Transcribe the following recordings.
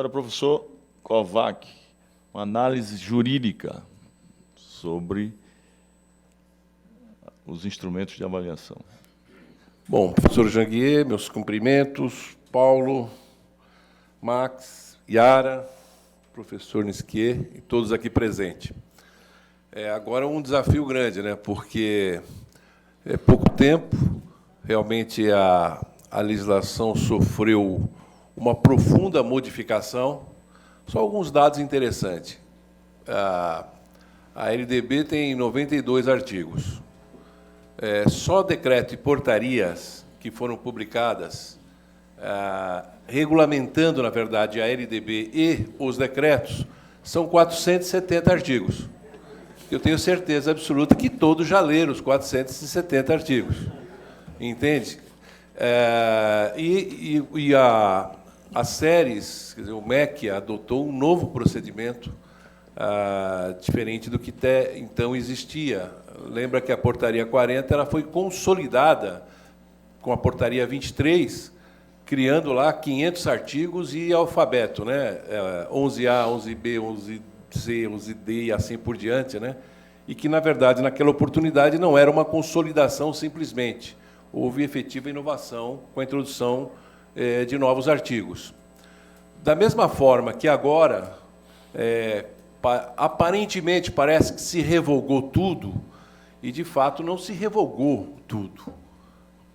Agora, professor Kovac, uma análise jurídica sobre os instrumentos de avaliação. Bom, professor Janguier, meus cumprimentos, Paulo, Max, Yara, professor Nisquier e todos aqui presentes. Agora um desafio grande, né? Porque é pouco tempo, realmente a legislação sofreu uma profunda modificação. Só alguns dados interessantes. A LDB tem 92 artigos. Só decreto e portarias que foram publicadas, regulamentando, na verdade, a LDB e os decretos, são 470 artigos. Eu tenho certeza absoluta que todos já leram os 470 artigos. Entende? As séries, quer dizer, o MEC adotou um novo procedimento diferente do que até então existia. Lembra que a portaria 40 ela foi consolidada com a portaria 23, criando lá 500 artigos e alfabeto, né? 11A, 11B, 11C, 11D e assim por diante, né? E que, na verdade, naquela oportunidade não era uma consolidação simplesmente. Houve efetiva inovação com a introdução de novos artigos. Da mesma forma que agora, aparentemente, parece que se revogou tudo, e, de fato, não se revogou tudo,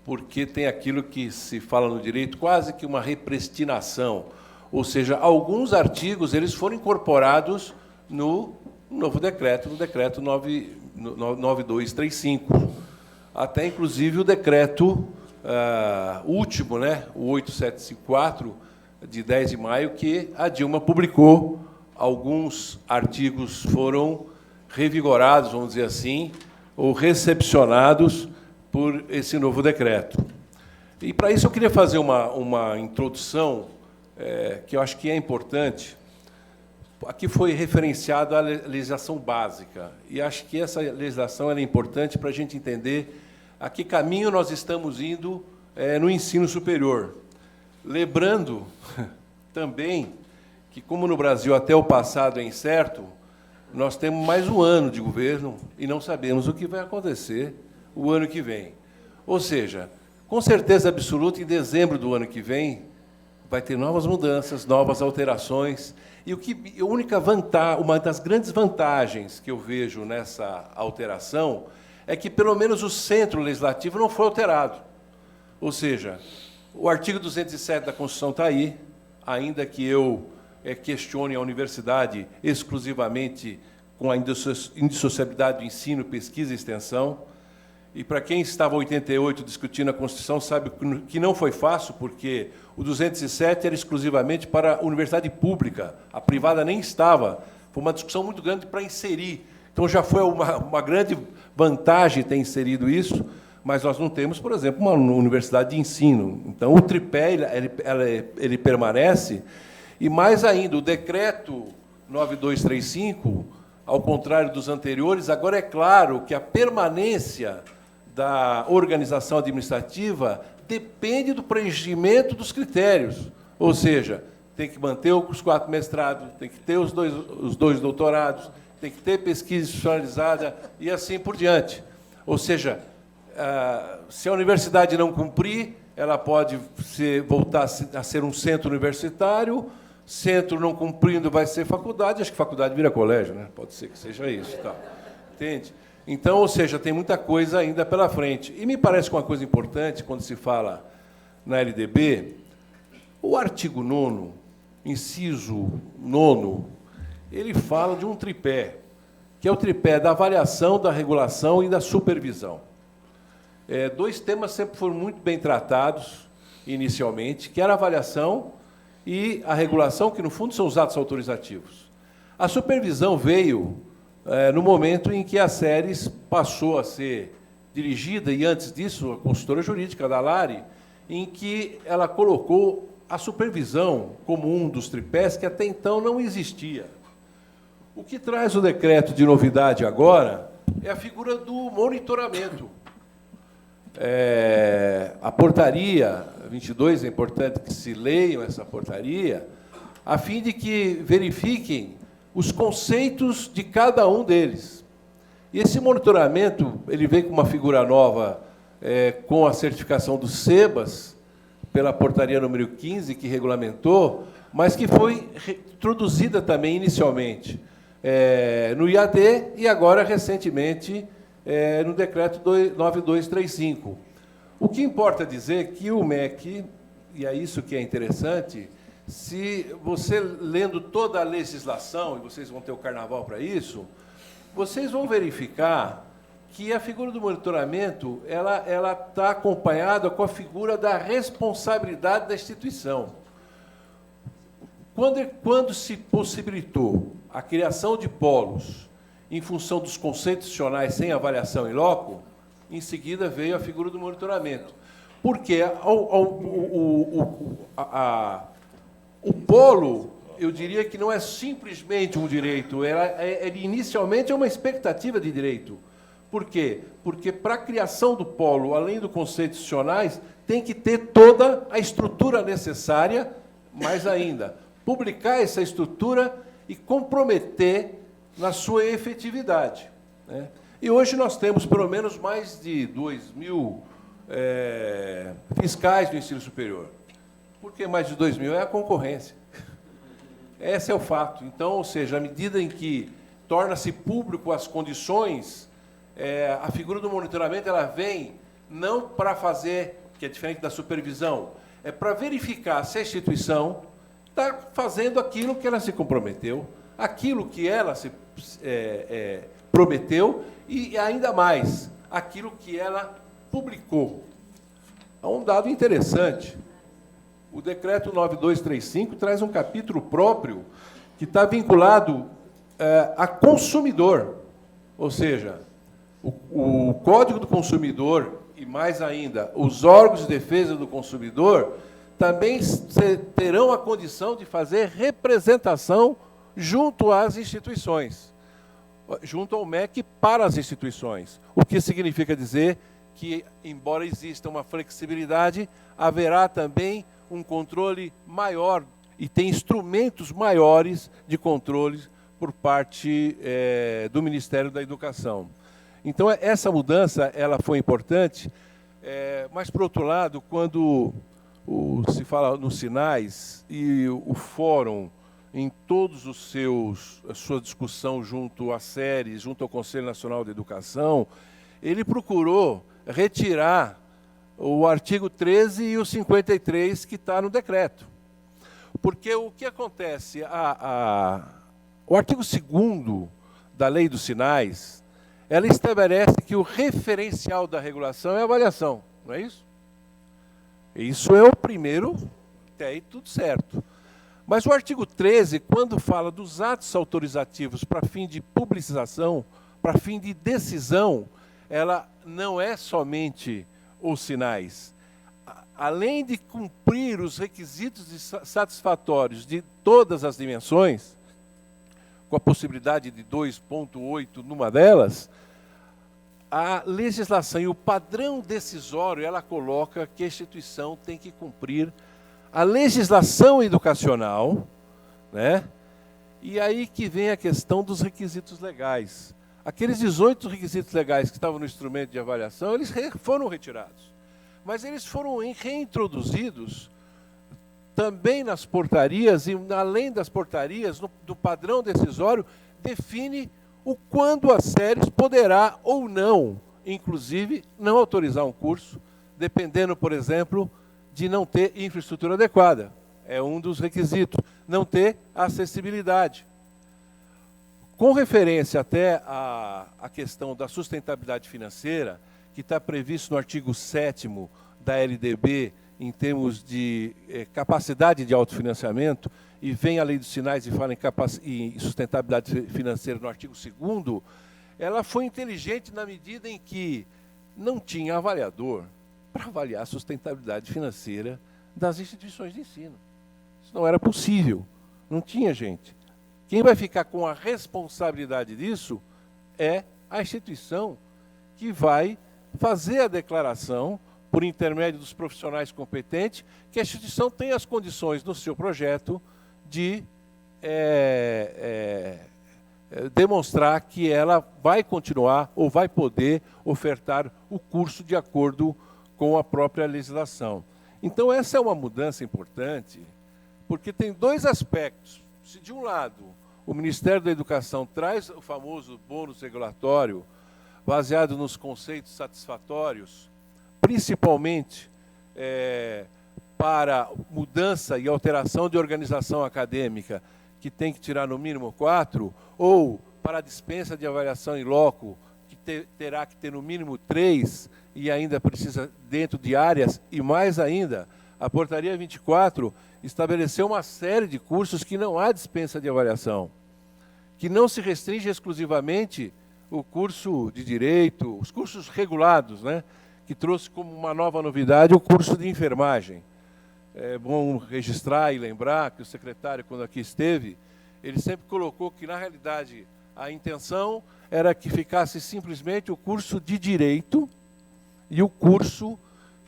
porque tem aquilo que se fala no direito, quase que uma repristinação, ou seja, alguns artigos eles foram incorporados no novo decreto, no decreto 9235, até, inclusive, o decreto último, né, o 8754, de 10 de maio, que a Dilma publicou. Alguns artigos foram revigorados, vamos dizer assim, ou recepcionados por esse novo decreto. E, para isso, eu queria fazer uma introdução que eu acho que é importante. Aqui foi referenciada a legislação básica, e acho que essa legislação é importante para a gente entender a que caminho nós estamos indo no ensino superior. Lembrando também que, como no Brasil até o passado é incerto, nós temos mais um ano de governo e não sabemos o que vai acontecer o ano que vem. Ou seja, com certeza absoluta, em dezembro do ano que vem, vai ter novas mudanças, novas alterações. E uma das grandes vantagens que eu vejo nessa alteração é que, pelo menos, o centro legislativo não foi alterado. Ou seja, o artigo 207 da Constituição está aí, ainda que eu questione a universidade exclusivamente com a indissociabilidade do ensino, pesquisa e extensão. E, para quem estava em 88 discutindo a Constituição, sabe que não foi fácil, porque o 207 era exclusivamente para a universidade pública, a privada nem estava. Foi uma discussão muito grande para inserir. Então, já foi uma grande vantagem ter inserido isso, mas nós não temos, por exemplo, uma universidade de ensino. Então, o tripé ele permanece. E, mais ainda, o decreto 9235, ao contrário dos anteriores, agora é claro que a permanência da organização administrativa depende do preenchimento dos critérios. Ou seja, tem que manter os 4 mestrados, tem que ter os dois doutorados, tem que ter pesquisa institucionalizada e assim por diante. Ou seja, se a universidade não cumprir, ela pode voltar a ser um centro universitário. Centro não cumprindo vai ser faculdade, acho que faculdade vira colégio, né? Pode ser que seja isso. Tá. Entende? Então, ou seja, tem muita coisa ainda pela frente. E me parece que uma coisa importante, quando se fala na LDB, o artigo 9º, inciso 9º, ele fala de um tripé, que é o tripé da avaliação, da regulação e da supervisão. Dois temas sempre foram muito bem tratados, inicialmente, que era a avaliação e a regulação, que, no fundo, são os atos autorizativos. A supervisão veio no momento em que a SERES passou a ser dirigida, e, antes disso, a consultora jurídica da Lari, em que ela colocou a supervisão como um dos tripés que até então não existia. O que traz o decreto de novidade agora é a figura do monitoramento. A portaria 22, é importante que se leiam essa portaria, a fim de que verifiquem os conceitos de cada um deles. E esse monitoramento ele vem com uma figura nova, com a certificação do SEBAS, pela portaria número 15, que regulamentou, mas que foi introduzida também inicialmente no IAD e agora, recentemente, no Decreto 9235. O que importa dizer que o MEC, e é isso que é interessante, se você lendo toda a legislação, e vocês vão ter o carnaval para isso, vocês vão verificar que a figura do monitoramento ela está acompanhada com a figura da responsabilidade da instituição. Quando se possibilitou a criação de polos em função dos conceitos institucionais sem avaliação in loco, em seguida veio a figura do monitoramento. Porque o polo, eu diria que não é simplesmente um direito, ele inicialmente é uma expectativa de direito. Por quê? Porque para a criação do polo, além dos conceitos institucionais, tem que ter toda a estrutura necessária, mais ainda, publicar essa estrutura e comprometer na sua efetividade, né? E hoje nós temos pelo menos mais de 2.000 fiscais do ensino superior. Por que mais de 2.000? É a concorrência. Esse é o fato. Então, ou seja, à medida em que torna-se público as condições, a figura do monitoramento ela vem não para fazer, que é diferente da supervisão, é para verificar se a instituição está fazendo aquilo que ela se comprometeu, aquilo que ela se prometeu e, ainda mais, aquilo que ela publicou. Há um dado interessante. O Decreto 9235 traz um capítulo próprio que está vinculado a consumidor. Ou seja, o Código do Consumidor e, mais ainda, os órgãos de defesa do consumidor também terão a condição de fazer representação junto às instituições, junto ao MEC para as instituições. O que significa dizer que, embora exista uma flexibilidade, haverá também um controle maior e tem instrumentos maiores de controle por parte do Ministério da Educação. Então, essa mudança ela foi importante, mas, por outro lado, quando se fala nos sinais e o fórum, em todos a sua discussão junto à SERES, junto ao Conselho Nacional de Educação, ele procurou retirar o artigo 13 e o 53 que está no decreto. Porque o que acontece? O artigo 2º da Lei dos Sinais, ela estabelece que o referencial da regulação é a avaliação, não é isso? Isso é o primeiro, até aí tudo certo. Mas o artigo 13, quando fala dos atos autorizativos para fim de publicização, para fim de decisão, ela não é somente os sinais. Além de cumprir os requisitos satisfatórios de todas as dimensões, com a possibilidade de 2,8 numa delas, a legislação e o padrão decisório, ela coloca que a instituição tem que cumprir a legislação educacional, né? E aí que vem a questão dos requisitos legais. Aqueles 18 requisitos legais que estavam no instrumento de avaliação, eles foram retirados. Mas eles foram reintroduzidos também nas portarias, e além das portarias, do padrão decisório, define o quando a SERES poderá ou não, inclusive, não autorizar um curso, dependendo, por exemplo, de não ter infraestrutura adequada. É um dos requisitos. Não ter acessibilidade. Com referência até à questão da sustentabilidade financeira, que está previsto no artigo 7º da LDB, em termos de capacidade de autofinanciamento, e vem a Lei dos Sinais e fala em sustentabilidade financeira no artigo 2º, ela foi inteligente na medida em que não tinha avaliador para avaliar a sustentabilidade financeira das instituições de ensino. Isso não era possível, não tinha gente. Quem vai ficar com a responsabilidade disso é a instituição que vai fazer a declaração, por intermédio dos profissionais competentes, que a instituição tem as condições no seu projeto de demonstrar que ela vai continuar ou vai poder ofertar o curso de acordo com a própria legislação. Então, essa é uma mudança importante, porque tem dois aspectos. Se, de um lado, o Ministério da Educação traz o famoso bônus regulatório, baseado nos conceitos satisfatórios, principalmente para mudança e alteração de organização acadêmica, que tem que tirar no mínimo 4, ou para a dispensa de avaliação em loco, que terá que ter no mínimo 3, e ainda precisa dentro de áreas, e mais ainda, a Portaria 24 estabeleceu uma série de cursos que não há dispensa de avaliação, que não se restringe exclusivamente o curso de Direito, os cursos regulados, né, que trouxe como uma nova novidade o curso de enfermagem. É bom registrar e lembrar que o secretário, quando aqui esteve, ele sempre colocou que, na realidade, a intenção era que ficasse simplesmente o curso de Direito e o curso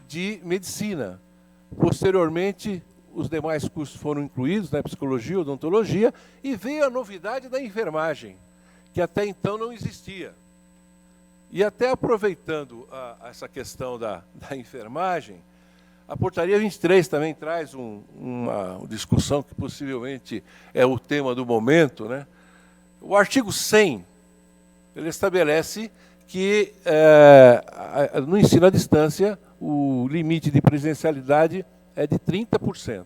de Medicina. Posteriormente, os demais cursos foram incluídos, né, Psicologia, Odontologia, e veio a novidade da enfermagem, que até então não existia. E até aproveitando essa questão da enfermagem, a Portaria 23 também traz uma discussão que possivelmente é o tema do momento, né? O artigo 100, ele estabelece que no ensino à distância o limite de presencialidade é de 30%.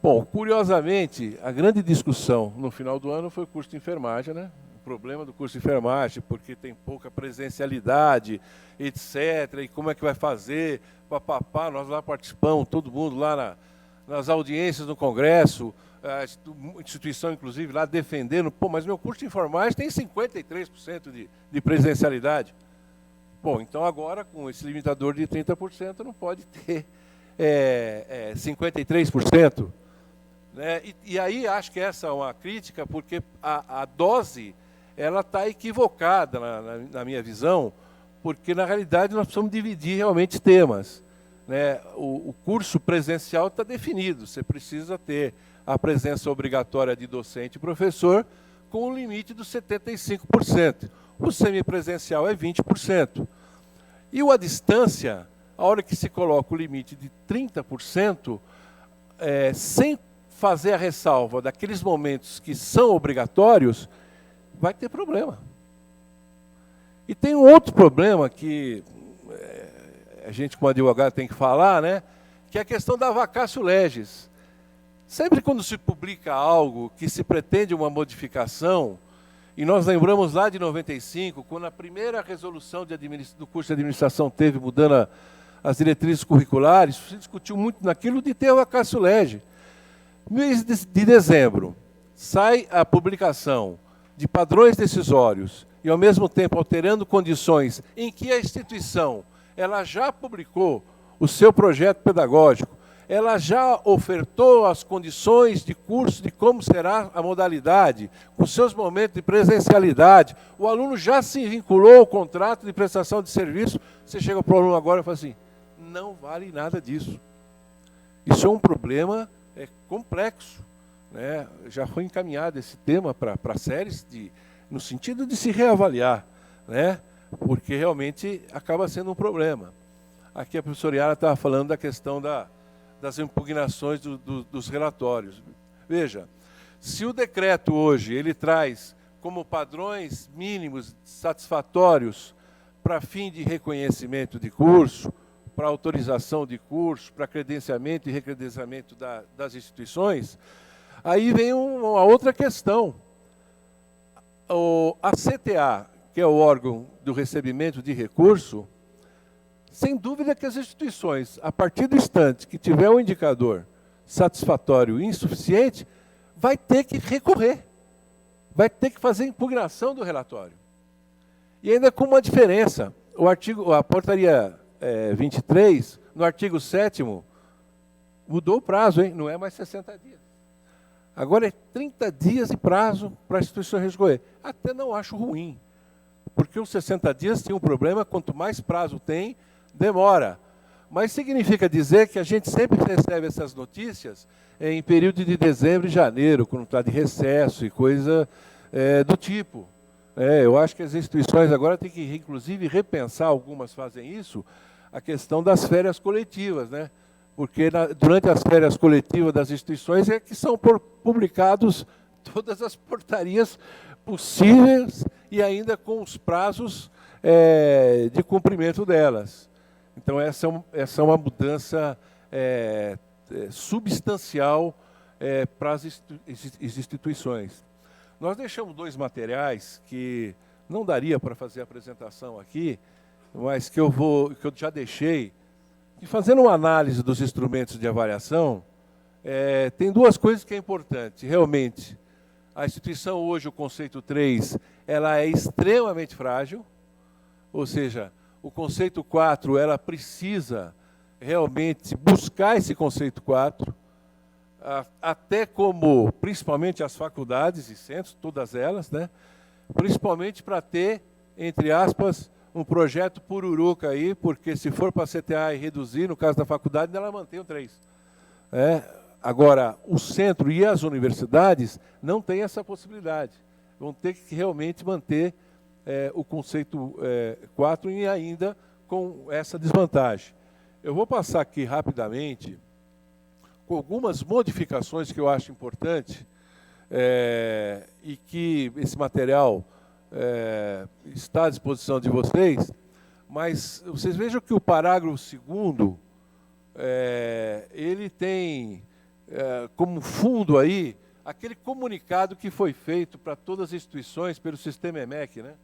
Bom, curiosamente, a grande discussão no final do ano foi o curso de enfermagem, né? O problema do curso de enfermagem, porque tem pouca presencialidade, etc. E como é que vai fazer? Papapá, nós lá participamos, todo mundo lá nas audiências no Congresso, a instituição, inclusive, lá defendendo, pô, mas meu curso de enfermagem tem 53% de presencialidade. Bom, então agora, com esse limitador de 30%, não pode ter 53%. Né? E aí acho que essa é uma crítica, porque a dose ela está equivocada, na minha visão, porque, na realidade, nós precisamos dividir realmente temas. Né? O curso presencial está definido, você precisa ter a presença obrigatória de docente e professor com o limite dos 75%. O semipresencial é 20%. E o à distância, a hora que se coloca o limite de 30%, sem fazer a ressalva daqueles momentos que são obrigatórios, vai ter problema. E tem um outro problema que a gente, como advogado, tem que falar, né? Que é a questão da vacatio legis. Sempre quando se publica algo que se pretende uma modificação, e nós lembramos lá de 95, quando a primeira resolução do curso de administração teve mudando as diretrizes curriculares, se discutiu muito naquilo de ter a vacatio legis. Mês de dezembro, sai a publicação de padrões decisórios e, ao mesmo tempo, alterando condições em que a instituição ela já publicou o seu projeto pedagógico, ela já ofertou as condições de curso, de como será a modalidade, com seus momentos de presencialidade, o aluno já se vinculou ao contrato de prestação de serviço, você chega para o aluno agora e fala assim, não vale nada disso. Isso é um problema complexo. Né? Já foi encaminhado esse tema para séries, no sentido de se reavaliar, né? Porque realmente acaba sendo um problema. Aqui a professora Yara estava falando da questão das impugnações dos relatórios. Veja, se o decreto hoje ele traz como padrões mínimos satisfatórios para fim de reconhecimento de curso, para autorização de curso, para credenciamento e recredenciamento das instituições, aí vem uma outra questão. A CTA, que é o órgão do recebimento de recurso, sem dúvida que as instituições, a partir do instante que tiver um indicador satisfatório e insuficiente, vai ter que recorrer, vai ter que fazer impugnação do relatório. E ainda com uma diferença, a portaria 23, no artigo 7º, mudou o prazo, hein? Não é mais 60 dias. Agora é 30 dias de prazo para a instituição recorrer. Até não acho ruim, porque os 60 dias tem um problema, quanto mais prazo tem, demora. Mas significa dizer que a gente sempre recebe essas notícias em período de dezembro e janeiro, quando está de recesso e coisa do tipo. Eu acho que as instituições agora têm que, inclusive, repensar, algumas fazem isso, a questão das férias coletivas, né? Porque durante as férias coletivas das instituições é que são publicados todas as portarias possíveis e ainda com os prazos de cumprimento delas. Então, essa é uma mudança substancial para as instituições. Nós deixamos 2 materiais que não daria para fazer a apresentação aqui, mas que eu já deixei. E fazendo uma análise dos instrumentos de avaliação, tem 2 coisas que é importante. Realmente, a instituição hoje, o conceito 3, ela é extremamente frágil, ou seja, o conceito 4, ela precisa realmente buscar esse conceito 4, até como, principalmente as faculdades e centros, todas elas, né? Principalmente para ter, entre aspas, um projeto pururuca aí, porque se for para a CTA e reduzir, no caso da faculdade, ela mantém o 3. Agora, o centro e as universidades não têm essa possibilidade. Vão ter que realmente manter o conceito 4 e ainda com essa desvantagem. Eu vou passar aqui rapidamente com algumas modificações que eu acho importante e que esse material está à disposição de vocês, mas vocês vejam que o parágrafo 2º, ele tem como fundo aí aquele comunicado que foi feito para todas as instituições pelo sistema EMEC, né?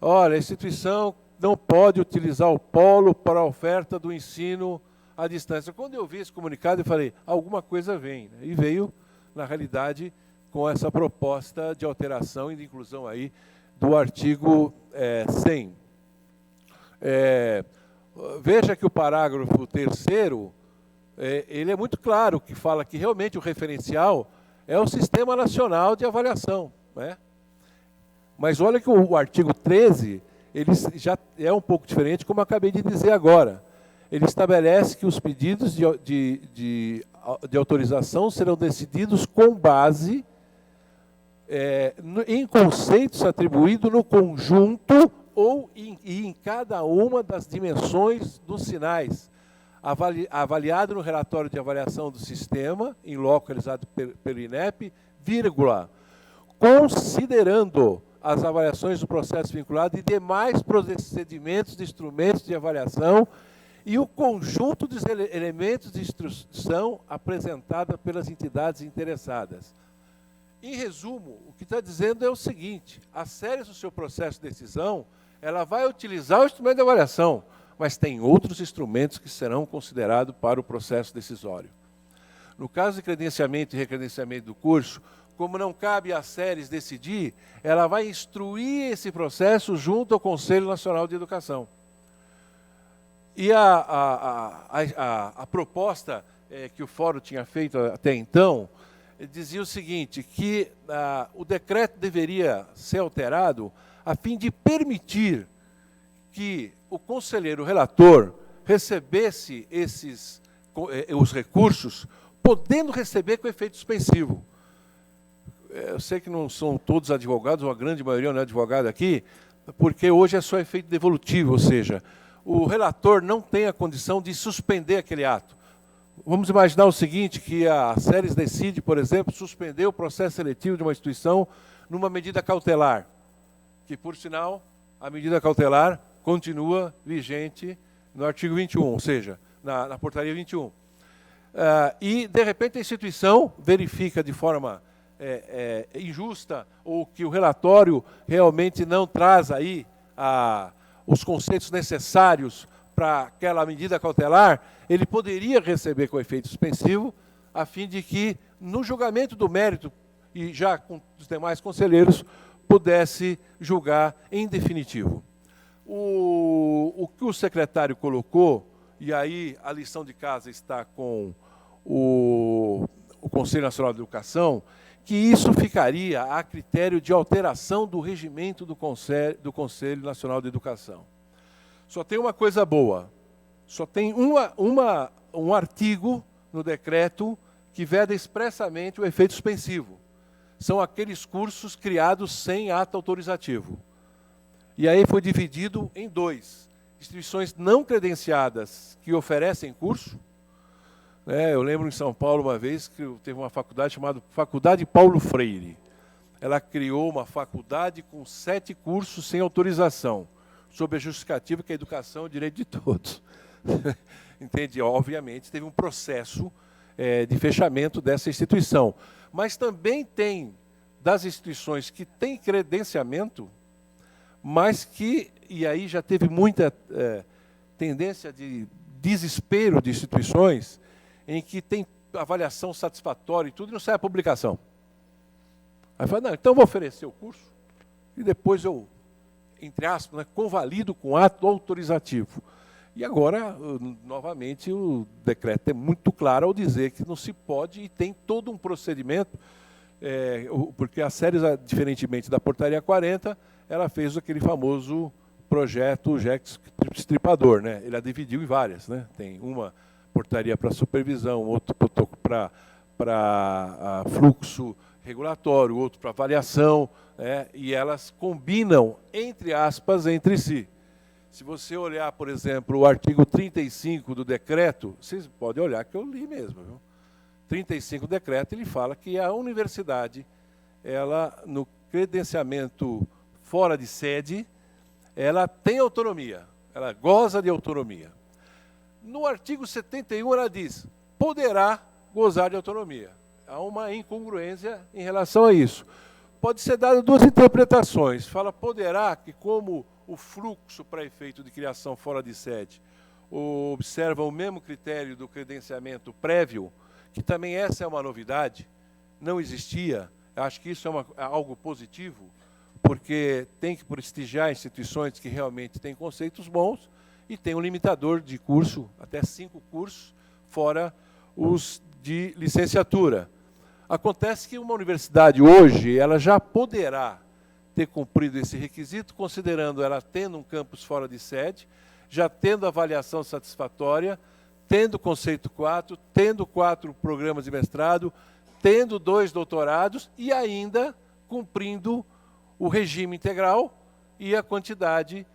Olha, a instituição não pode utilizar o polo para a oferta do ensino à distância. Quando eu vi esse comunicado, eu falei, alguma coisa vem, né? E veio, na realidade, com essa proposta de alteração e de inclusão aí do artigo 100. Veja que o parágrafo 3º, ele é muito claro, que fala que realmente o referencial é o Sistema Nacional de Avaliação, né? Mas olha que o artigo 13, ele já é um pouco diferente, como eu acabei de dizer agora. Ele estabelece que os pedidos de autorização serão decididos com base em conceitos atribuídos no conjunto ou em cada uma das dimensões dos sinais, avaliado no relatório de avaliação do sistema, em loco realizado pelo INEP, vírgula, considerando as avaliações do processo vinculado e demais procedimentos de instrumentos de avaliação e o conjunto dos elementos de instrução apresentada pelas entidades interessadas. Em resumo, o que está dizendo é o seguinte: a SERES, no seu processo de decisão, ela vai utilizar o instrumento de avaliação, mas tem outros instrumentos que serão considerados para o processo decisório. No caso de credenciamento e recredenciamento do curso, como não cabe às SERES decidir, ela vai instruir esse processo junto ao Conselho Nacional de Educação. E a proposta que o Fórum tinha feito até então dizia o seguinte, que o decreto deveria ser alterado a fim de permitir que o conselheiro relator recebesse os recursos, podendo receber com efeito suspensivo. Eu sei que não são todos advogados, ou a grande maioria não é advogado aqui, porque hoje é só efeito devolutivo, ou seja, o relator não tem a condição de suspender aquele ato. Vamos imaginar o seguinte, que a SERES decide, por exemplo, suspender o processo seletivo de uma instituição numa medida cautelar, que, por sinal, a medida cautelar continua vigente no artigo 21, ou seja, na portaria 21. E, de repente, a instituição verifica de forma injusta, ou que o relatório realmente não traz aí os conceitos necessários para aquela medida cautelar, ele poderia receber com efeito suspensivo, a fim de que, no julgamento do mérito, e já com os demais conselheiros, pudesse julgar em definitivo. O que o secretário colocou, e aí a lição de casa está com o Conselho Nacional de Educação, que isso ficaria a critério de alteração do regimento do Conselho Nacional de Educação. Só tem uma coisa boa, Só tem um artigo no decreto que veda expressamente o efeito suspensivo. São aqueles cursos criados sem ato autorizativo. E aí foi dividido em dois. Instituições não credenciadas que oferecem curso. Eu lembro em São Paulo uma vez que teve uma faculdade chamada Faculdade Paulo Freire. Ela criou uma faculdade com 7 cursos sem autorização, sob a justificativa que a educação é o direito de todos. Entende? Obviamente, teve um processo de fechamento dessa instituição. Mas também tem das instituições que têm credenciamento, mas que, e aí já teve muita tendência de desespero de instituições, em que tem avaliação satisfatória e tudo, e não sai a publicação. Aí fala, não, então eu vou oferecer o curso, e depois eu, entre aspas, convalido com ato autorizativo. E agora, novamente, o decreto é muito claro ao dizer que não se pode, e tem todo um procedimento, porque a SERES, diferentemente da portaria 40, ela fez aquele famoso projeto GEX estripador, né? Ele a dividiu em várias, né? Tem uma portaria para supervisão, outro para fluxo regulatório, outro para avaliação, e elas combinam, entre aspas, entre si. Se você olhar, por exemplo, o artigo 35 do decreto, vocês podem olhar que eu li mesmo, viu? 35 do decreto, ele fala que a universidade, ela, no credenciamento fora de sede, ela tem autonomia, ela goza de autonomia. No artigo 71, ela diz, poderá gozar de autonomia. Há uma incongruência em relação a isso. Pode ser dado 2 interpretações. Fala, poderá, que como o fluxo para efeito de criação fora de sede observa o mesmo critério do credenciamento prévio, que também essa é uma novidade, não existia. Acho que isso é algo positivo, porque tem que prestigiar instituições que realmente têm conceitos bons e tem um limitador de curso, até 5 cursos, fora os de licenciatura. Acontece que uma universidade hoje, ela já poderá ter cumprido esse requisito, considerando ela tendo um campus fora de sede, já tendo avaliação satisfatória, tendo conceito 4, tendo 4 programas de mestrado, tendo 2 doutorados e ainda cumprindo o regime integral e a quantidade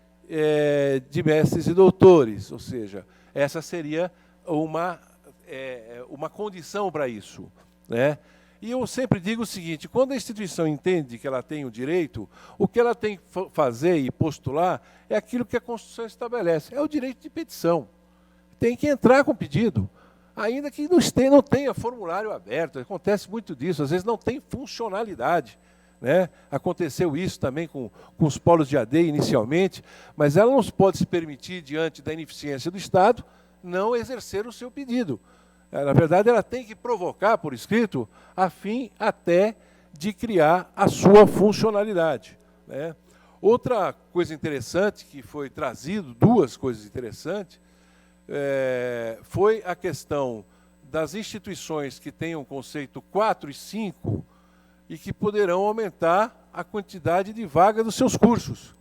de mestres e doutores. Ou seja, essa seria uma condição para isso, né? E eu sempre digo o seguinte, quando a instituição entende que ela tem o direito, o que ela tem que fazer e postular é aquilo que a Constituição estabelece, é o direito de petição. Tem que entrar com pedido, ainda que não tenha formulário aberto, acontece muito disso, às vezes não tem funcionalidade, né? Aconteceu isso também com os polos de AD inicialmente, mas ela não pode se permitir, diante da ineficiência do Estado, não exercer o seu pedido. Na verdade, ela tem que provocar por escrito, a fim até de criar a sua funcionalidade, né? Outra coisa interessante que foi trazido, 2 coisas interessantes, foi a questão das instituições que tenham conceito 4 e 5 e que poderão aumentar a quantidade de vaga dos seus cursos.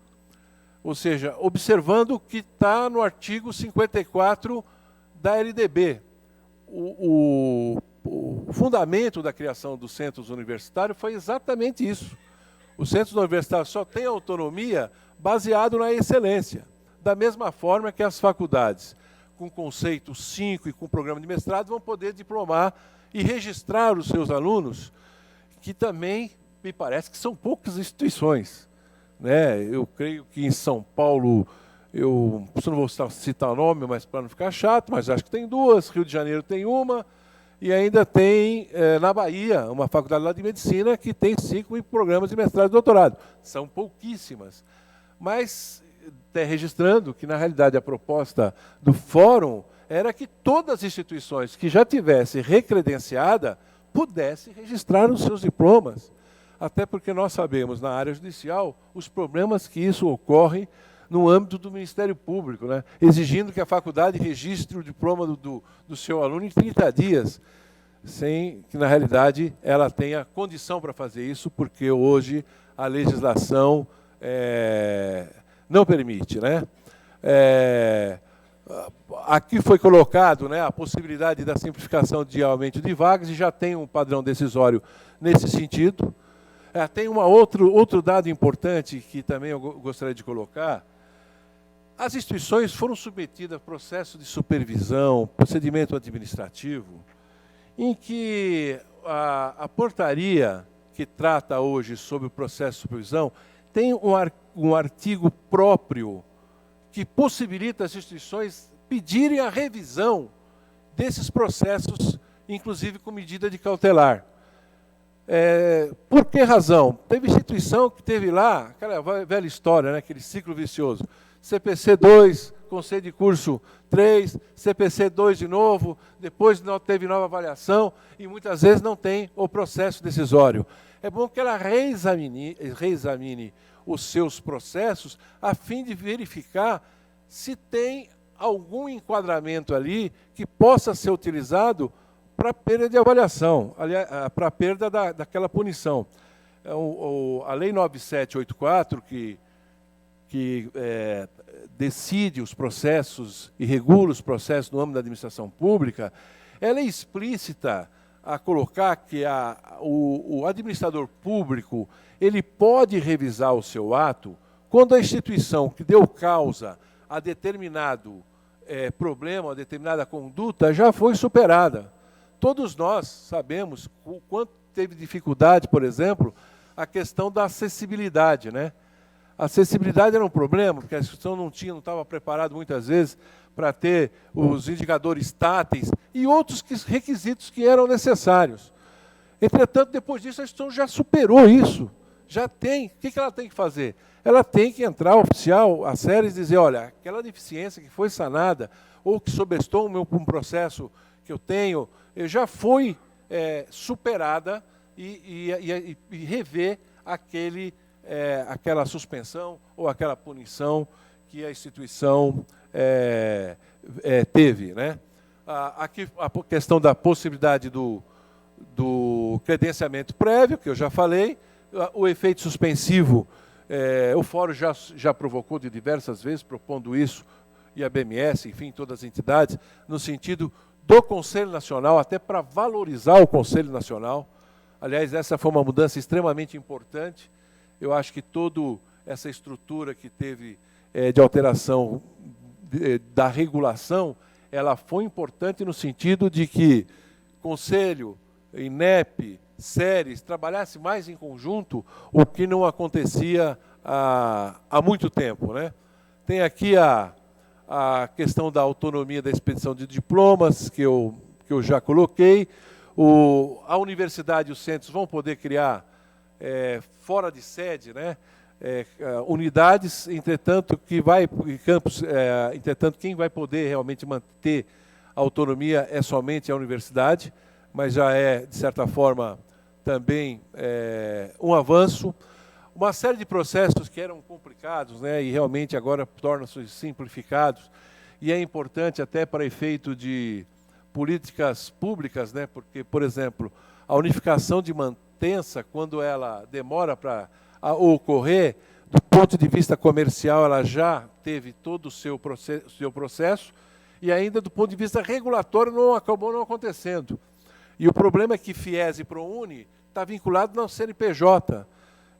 Ou seja, observando o que está no artigo 54 da LDB. O fundamento da criação dos centros universitários foi exatamente isso. Os centros universitários só têm autonomia baseado na excelência. Da mesma forma que as faculdades, com conceito 5 e com programa de mestrado, vão poder diplomar e registrar os seus alunos, que também, me parece que são poucas instituições, né? Eu creio que em São Paulo, eu não vou citar o nome, mas para não ficar chato, mas acho que tem 2, Rio de Janeiro tem uma, e ainda tem, na Bahia, uma faculdade lá de medicina que tem 5 programas de mestrado e doutorado. São pouquíssimas. Mas, até registrando que, na realidade, a proposta do fórum era que todas as instituições que já tivessem recredenciada pudessem registrar os seus diplomas. Até porque nós sabemos, na área judicial, os problemas que isso ocorre no âmbito do Ministério Público, né? Exigindo que a faculdade registre o diploma do seu aluno em 30 dias, sem que, na realidade, ela tenha condição para fazer isso, porque hoje a legislação não permite, né? Aqui foi colocado, né, a possibilidade da simplificação de aumento de vagas, e já tem um padrão decisório nesse sentido. Tem outro dado importante que também eu gostaria de colocar. As instituições foram submetidas a processo de supervisão, procedimento administrativo, em que a portaria que trata hoje sobre o processo de supervisão tem um artigo próprio que possibilita as instituições pedirem a revisão desses processos, inclusive com medida de cautelar. Por que razão? Teve instituição que teve lá, aquela velha história, né, aquele ciclo vicioso. CPC 2, conselho de curso 3, CPC 2 de novo, depois não teve nova avaliação, e muitas vezes não tem o processo decisório. É bom que ela reexamine os seus processos, a fim de verificar se tem algum enquadramento ali que possa ser utilizado para perda de avaliação, para perda daquela punição. A Lei 9784, que decide os processos e regula os processos no âmbito da administração pública, ela é explícita a colocar que o administrador público ele pode revisar o seu ato quando a instituição que deu causa a determinado problema, a determinada conduta, já foi superada. Todos nós sabemos o quanto teve dificuldade, por exemplo, a questão da acessibilidade, né? A acessibilidade era um problema, porque a instituição não estava preparada muitas vezes para ter os indicadores táteis e outros requisitos que eram necessários. Entretanto, depois disso, a instituição já superou isso. Já tem. O que ela tem que fazer? Ela tem que entrar oficial a séries e dizer, olha, aquela deficiência que foi sanada ou que sobrestou um processo que eu tenho, já foi superada e rever aquela suspensão ou aquela punição que a instituição teve, né? Aqui a questão da possibilidade do credenciamento prévio, que eu já falei, o efeito suspensivo, o Fórum já provocou de diversas vezes, propondo isso, e a BMS, enfim, todas as entidades, no sentido do Conselho Nacional, até para valorizar o Conselho Nacional. Aliás, essa foi uma mudança extremamente importante. Eu acho que toda essa estrutura que teve de alteração da regulação, ela foi importante no sentido de que Conselho, INEP, SERES, trabalhasse mais em conjunto, o que não acontecia há muito tempo, né? Tem aqui a questão da autonomia da expedição de diplomas, que eu já coloquei. A universidade e os centros vão poder criar, fora de sede, né, unidades, entretanto, entretanto, quem vai poder realmente manter a autonomia é somente a universidade, mas já é, de certa forma, também um avanço. Uma série de processos que eram complicados, né, e realmente agora tornam-se simplificados, e é importante até para efeito de políticas públicas, né, porque, por exemplo, a unificação de mantença, quando ela demora para ocorrer, do ponto de vista comercial, ela já teve todo o seu processo, e ainda do ponto de vista regulatório acabou não acontecendo. E o problema é que FIES e ProUni está vinculado no CNPJ.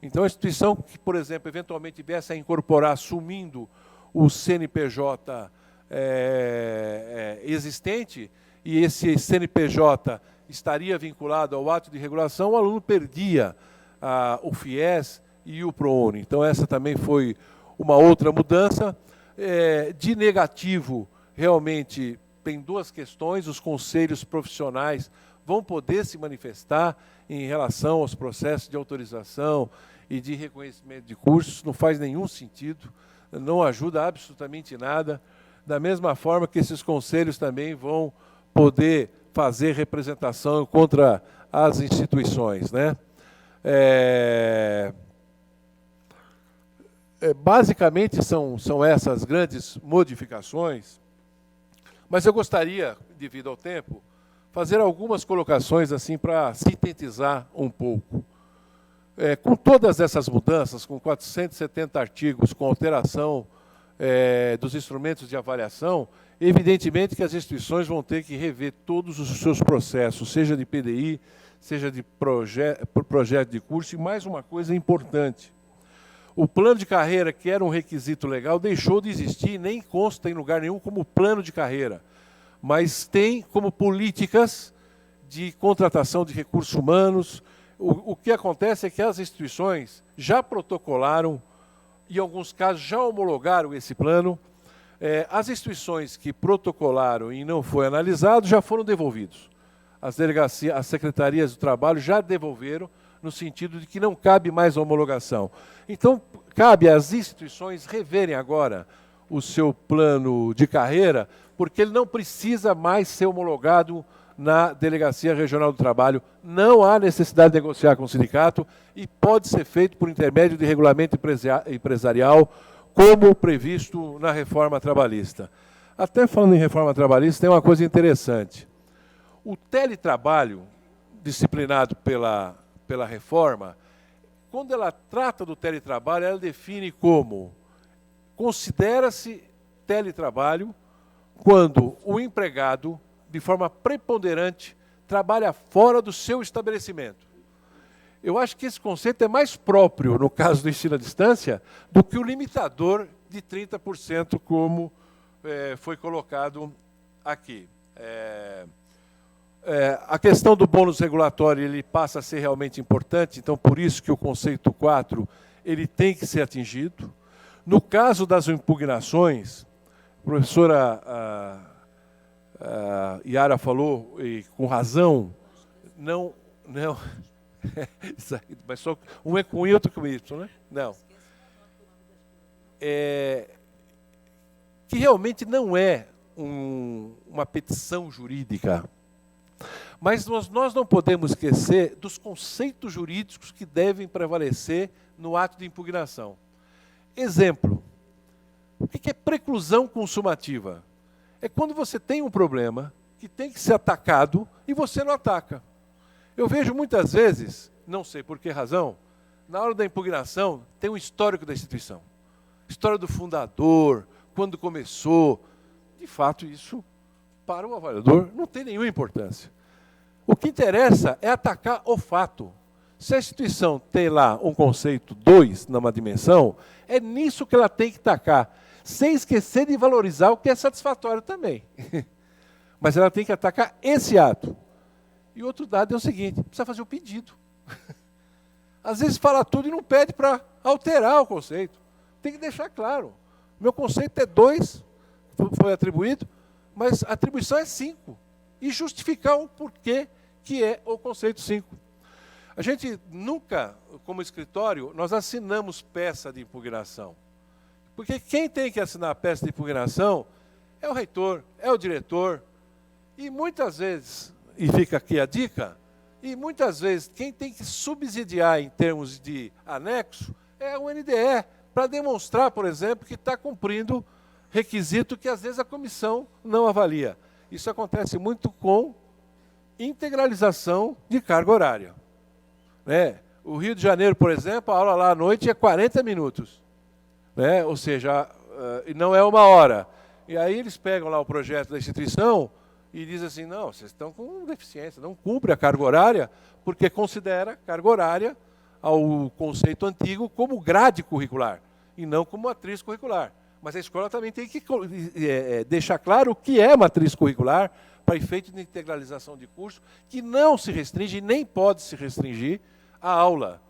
Então, a instituição que, por exemplo, eventualmente viesse a incorporar, assumindo o CNPJ existente, e esse CNPJ estaria vinculado ao ato de regulação, o aluno perdia o FIES e o ProUni. Então, essa também foi uma outra mudança. De negativo, realmente, tem duas questões. Os conselhos profissionais vão poder se manifestar em relação aos processos de autorização e de reconhecimento de cursos. Não faz nenhum sentido, não ajuda absolutamente nada. Da mesma forma que esses conselhos também vão poder fazer representação contra as instituições, né? Basicamente são essas grandes modificações, mas eu gostaria, devido ao tempo, fazer algumas colocações assim para sintetizar um pouco. Com todas essas mudanças, com 470 artigos, com alteração dos instrumentos de avaliação, evidentemente que as instituições vão ter que rever todos os seus processos, seja de PDI, seja de projeto de curso, e mais uma coisa importante. O plano de carreira, que era um requisito legal, deixou de existir e nem consta em lugar nenhum como plano de carreira, mas tem como políticas de contratação de recursos humanos. O que acontece é que as instituições já protocolaram, e em alguns casos já homologaram esse plano. As instituições que protocolaram e não foi analisado já foram devolvidos. As secretarias do trabalho já devolveram, no sentido de que não cabe mais a homologação. Então, cabe às instituições reverem agora o seu plano de carreira, porque ele não precisa mais ser homologado na Delegacia Regional do Trabalho. Não há necessidade de negociar com o sindicato e pode ser feito por intermédio de regulamento empresarial, como previsto na reforma trabalhista. Até falando em reforma trabalhista, tem uma coisa interessante. O teletrabalho, disciplinado pela reforma, quando ela trata do teletrabalho, ela define como: considera-se teletrabalho quando o empregado, de forma preponderante, trabalha fora do seu estabelecimento. Eu acho que esse conceito é mais próprio, no caso do ensino à distância, do que o limitador de 30%, como foi colocado aqui. A questão do bônus regulatório, ele passa a ser realmente importante, então por isso que o conceito 4 ele tem que ser atingido. No caso das impugnações, a professora Yara falou, e com razão, não mas só um é com I, outro com Y, né? Não. Que realmente não é uma petição jurídica. Mas nós não podemos esquecer dos conceitos jurídicos que devem prevalecer no ato de impugnação. Exemplo, o que é preclusão consumativa? É quando você tem um problema que tem que ser atacado e você não ataca. Eu vejo muitas vezes, não sei por que razão, na hora da impugnação tem um histórico da instituição. História do fundador, quando começou. De fato, isso, para o avaliador, não tem nenhuma importância. O que interessa é atacar o fato. Se a instituição tem lá um conceito 2 numa dimensão, é nisso que ela tem que atacar, sem esquecer de valorizar o que é satisfatório também. Mas ela tem que atacar esse ato. E outro dado é o seguinte: precisa fazer o pedido. Às vezes fala tudo e não pede para alterar o conceito. Tem que deixar claro. Meu conceito é 2, foi atribuído, mas a atribuição é 5. E justificar o porquê que é o conceito 5. A gente nunca, como escritório, nós assinamos peça de impugnação. Porque quem tem que assinar a peça de impugnação é o reitor, é o diretor. E muitas vezes, e fica aqui a dica, e muitas vezes quem tem que subsidiar em termos de anexo é o NDE, para demonstrar, por exemplo, que está cumprindo requisito que às vezes a comissão não avalia. Isso acontece muito com integralização de carga horária. O Rio de Janeiro, por exemplo, a aula lá à noite é 40 minutos. Ou seja, não é 1 hora. E aí eles pegam lá o projeto da instituição e dizem assim: não, vocês estão com deficiência, não cumpre a carga horária, porque considera carga horária ao conceito antigo como grade curricular, e não como matriz curricular. Mas a escola também tem que deixar claro o que é matriz curricular, para efeito de integralização de curso, que não se restringe, nem pode se restringir, à aula.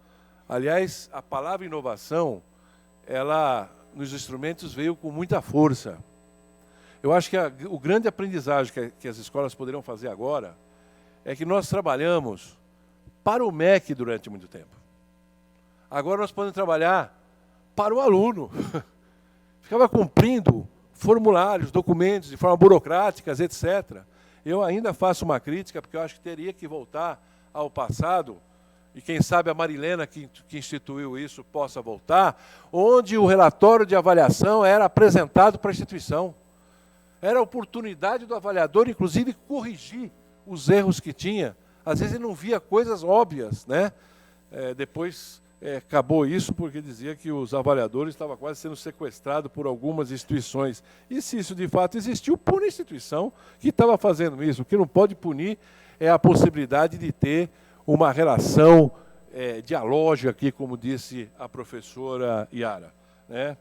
Aliás, a palavra inovação, ela, nos instrumentos, veio com muita força. Eu acho que o grande aprendizagem que as escolas poderão fazer agora é que nós trabalhamos para o MEC durante muito tempo. Agora nós podemos trabalhar para o aluno. Ficava cumprindo formulários, documentos de forma burocrática, etc. Eu ainda faço uma crítica, porque eu acho que teria que voltar ao passado, e quem sabe a Marilena, que instituiu isso, possa voltar, onde o relatório de avaliação era apresentado para a instituição. Era a oportunidade do avaliador, inclusive, corrigir os erros que tinha. Às vezes ele não via coisas óbvias, né? Depois acabou isso porque dizia que os avaliadores estavam quase sendo sequestrados por algumas instituições. E se isso de fato existiu, pune a instituição que estava fazendo isso. O que não pode punir é a possibilidade de ter uma relação dialógica aqui, como disse a professora Yara, né?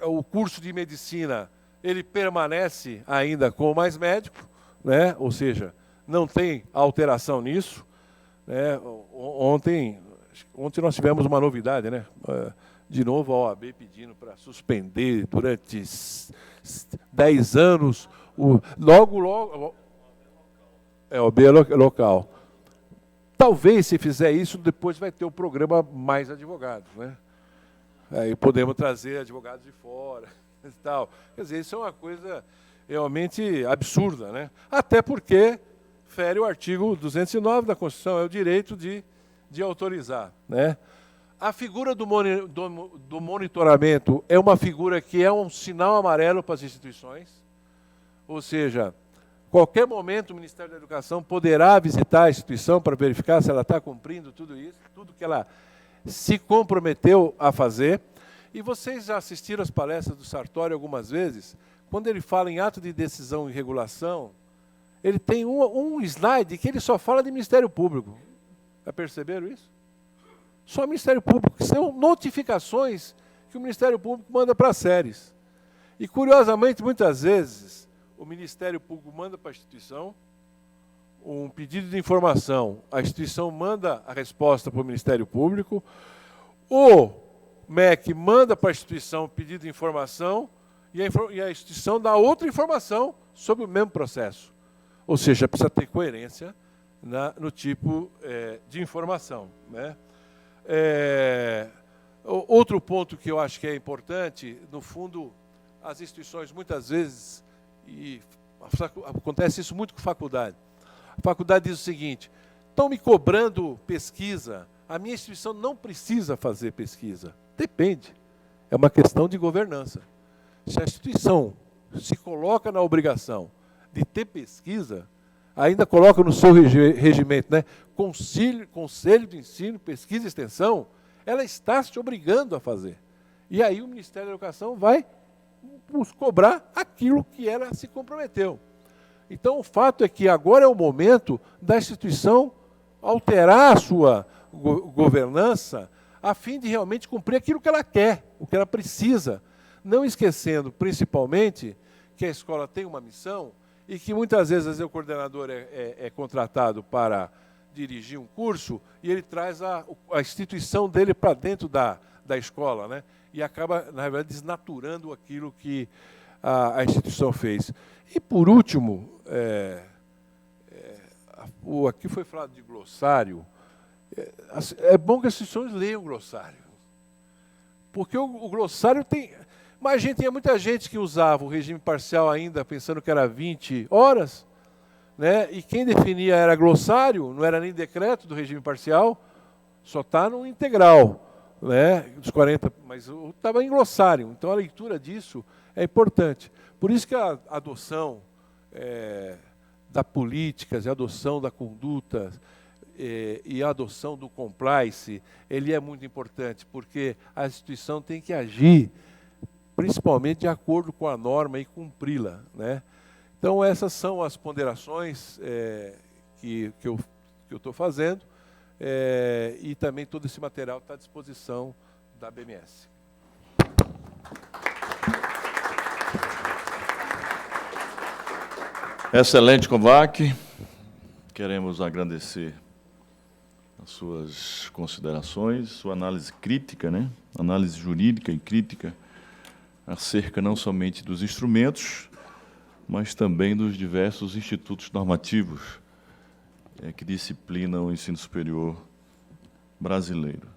O curso de medicina, ele permanece ainda com mais médico, né? Ou seja, não tem alteração nisso, né? Ontem nós tivemos uma novidade, né? De novo a OAB pedindo para suspender durante 10 anos, logo é OAB local. Talvez, se fizer isso, depois vai ter o programa Mais Advogados, né? Aí podemos trazer advogados de fora e tal. Quer dizer, isso é uma coisa realmente absurda, né? Até porque fere o artigo 209 da Constituição, é o direito de autorizar, né? A figura do monitoramento é uma figura que é um sinal amarelo para as instituições, ou seja, qualquer momento o Ministério da Educação poderá visitar a instituição para verificar se ela está cumprindo tudo isso, tudo que ela se comprometeu a fazer. E vocês já assistiram as palestras do Sartori algumas vezes. Quando ele fala em ato de decisão e regulação, ele tem um slide que ele só fala de Ministério Público. Já perceberam isso? Só Ministério Público, que são notificações que o Ministério Público manda para as séries. E, curiosamente, muitas vezes, o Ministério Público manda para a instituição um pedido de informação, a instituição manda a resposta para o Ministério Público, o MEC manda para a instituição um pedido de informação e a instituição dá outra informação sobre o mesmo processo. Ou seja, precisa ter coerência no tipo de informação, né? Outro ponto que eu acho que é importante, no fundo, as instituições muitas vezes, e acontece isso muito com faculdade, a faculdade diz o seguinte: estão me cobrando pesquisa, a minha instituição não precisa fazer pesquisa. Depende, é uma questão de governança. Se a instituição se coloca na obrigação de ter pesquisa, ainda coloca no seu regimento, né, Conselho de Ensino, Pesquisa e Extensão, ela está se obrigando a fazer. E aí o Ministério da Educação vai cobrar aquilo que ela se comprometeu. Então, o fato é que agora é o momento da instituição alterar a sua governança a fim de realmente cumprir aquilo que ela quer, o que ela precisa, não esquecendo, principalmente, que a escola tem uma missão e que muitas vezes o coordenador é contratado para dirigir um curso e ele traz a instituição dele para dentro da escola, né? E acaba, na verdade, desnaturando aquilo que a instituição fez. E, por último, aqui foi falado de glossário. É bom que as instituições leiam o glossário, porque o glossário tem... Mas, tinha muita gente que usava o regime parcial ainda, pensando que era 20 horas, né? E quem definia era glossário, não era nem decreto do regime parcial, só está no integral, né? Dos 40, mas estava em glossário. Então, a leitura disso é importante. Por isso que a adoção da políticas, a adoção da conduta e a adoção do compliance, ele é muito importante, porque a instituição tem que agir principalmente de acordo com a norma e cumpri-la, né? Então, essas são as ponderações que eu estou fazendo, e também todo esse material está à disposição da BMS. Excelente, Kovac. Queremos agradecer as suas considerações, sua análise crítica, né? Análise jurídica e crítica acerca não somente dos instrumentos, mas também dos diversos institutos normativos que disciplinam o ensino superior brasileiro.